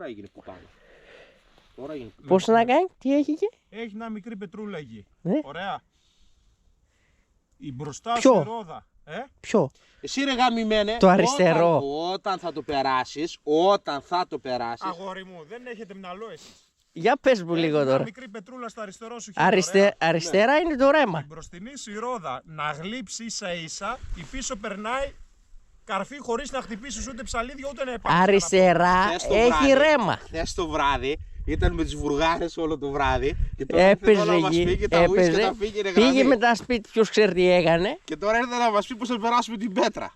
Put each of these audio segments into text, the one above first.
Τώρα έγινε πουτάνα. Τώρα έγινε. Πώς να κάνει, τι έχει εκεί. Έχει μια μικρή πετρούλα εκεί. Ναι. Ωραία. Η μπροστά Ποιο? σου η ρόδα. Ποιο. Εσύ ρε γαμημένε, Το αριστερό. Όταν θα το περάσεις, Αγόρι μου, δεν έχετε μυαλό εσείς. Για πες μου λίγο Μια τώρα. μικρή πετρούλα στο αριστερό σου χέρι. ωραία. Αριστερά είναι το ρέμα. Η μπροστινή σου η ρόδα να γλύψει ίσα ίσα, η πίσω περνάει καρφί χωρίς να χτυπήσεις ούτε ψαλίδια ούτε να υπάρχει. Αριστερά χθες το έχει βράδυ- ρέμα. Χθες το βράδυ ήταν με τις βουργάρες όλο το βράδυ. Και τώρα ήρθε Έπαιζε εδώ να μας πει εκεί. και τα ουίς και τα πήγαινε Πήγε γραμμή. μετά σπίτι, ποιος ξέρει τι έκανε. Και τώρα ήρθε να μας πει πως θα περάσουμε την πέτρα.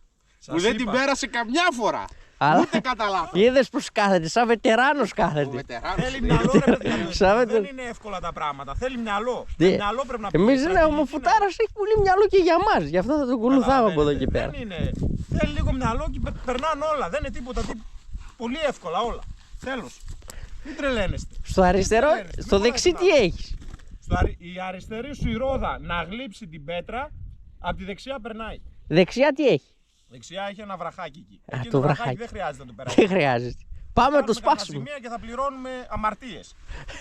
Που δεν την είπα. πέρασε καμιά φορά. Αλλά- Ούτε κατά λάθος. Είδες πως κάθεται, σαν βετεράνος Ο κάθεται. βετεράνος Θέλει είναι. μυαλό, ρε παιδιά. Σαν Δεν το- είναι εύκολα τα πράγματα. Θέλει μυαλό. Ναι. Με μυαλό πρέπει να Εμείς πεις. δεν έχουμε, ο Φουτάρας έχει πολύ μυαλό και για μας. Γι' αυτό θα τον ακολουθάμε από εδώ και πέρα. Δεν είναι. Θέλει λίγο μυαλό και περνάνε όλα. Δεν είναι τίποτα. Πολύ εύκολα όλα. Τέλος. Μην τρελαίνεστε. Στο αριστερό, Μην στο βάζεις δεξί τι μυαλό. έχεις. Η αριστερή σου η ρόδα να γλύψει την πέτρα, από τη δεξιά περνάει. Δεξιά τι έχει. Δεξιά έχει ένα βραχάκι εκεί. Α, Εκεί το το βραχάκι βραχάκι. δεν χρειάζεται να το περάσει. Δεν χρειάζεται. Πάμε να το Κάνουμε κανένα σπάσουμε. ζημία και θα πληρώνουμε αμαρτίες.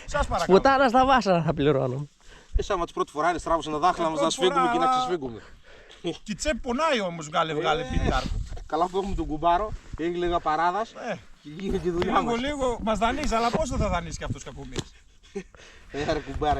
Σας παρακαλώ. Σπουτάνα στα βάσανα θα πληρώνουμε. Εσύ άμα τις πρώτη φορά είναι στράβωσε ένα δάχτυλα μας να Πρώτη σφίγγουμε φορά, και να αλλά- ξεσφίγγουμε. Και τσέπ πονάει όμως βγάλε Πιτάρκο. Καλά που έχουμε τον κουμπάρο, έχει λίγα παράδας και γίνεται η δουλειά Λίγο μας. λίγο μας δανείζει, αλλά πόσο θα δανείσει και αυτός κακομοίρης. Ρε κουμπάρα,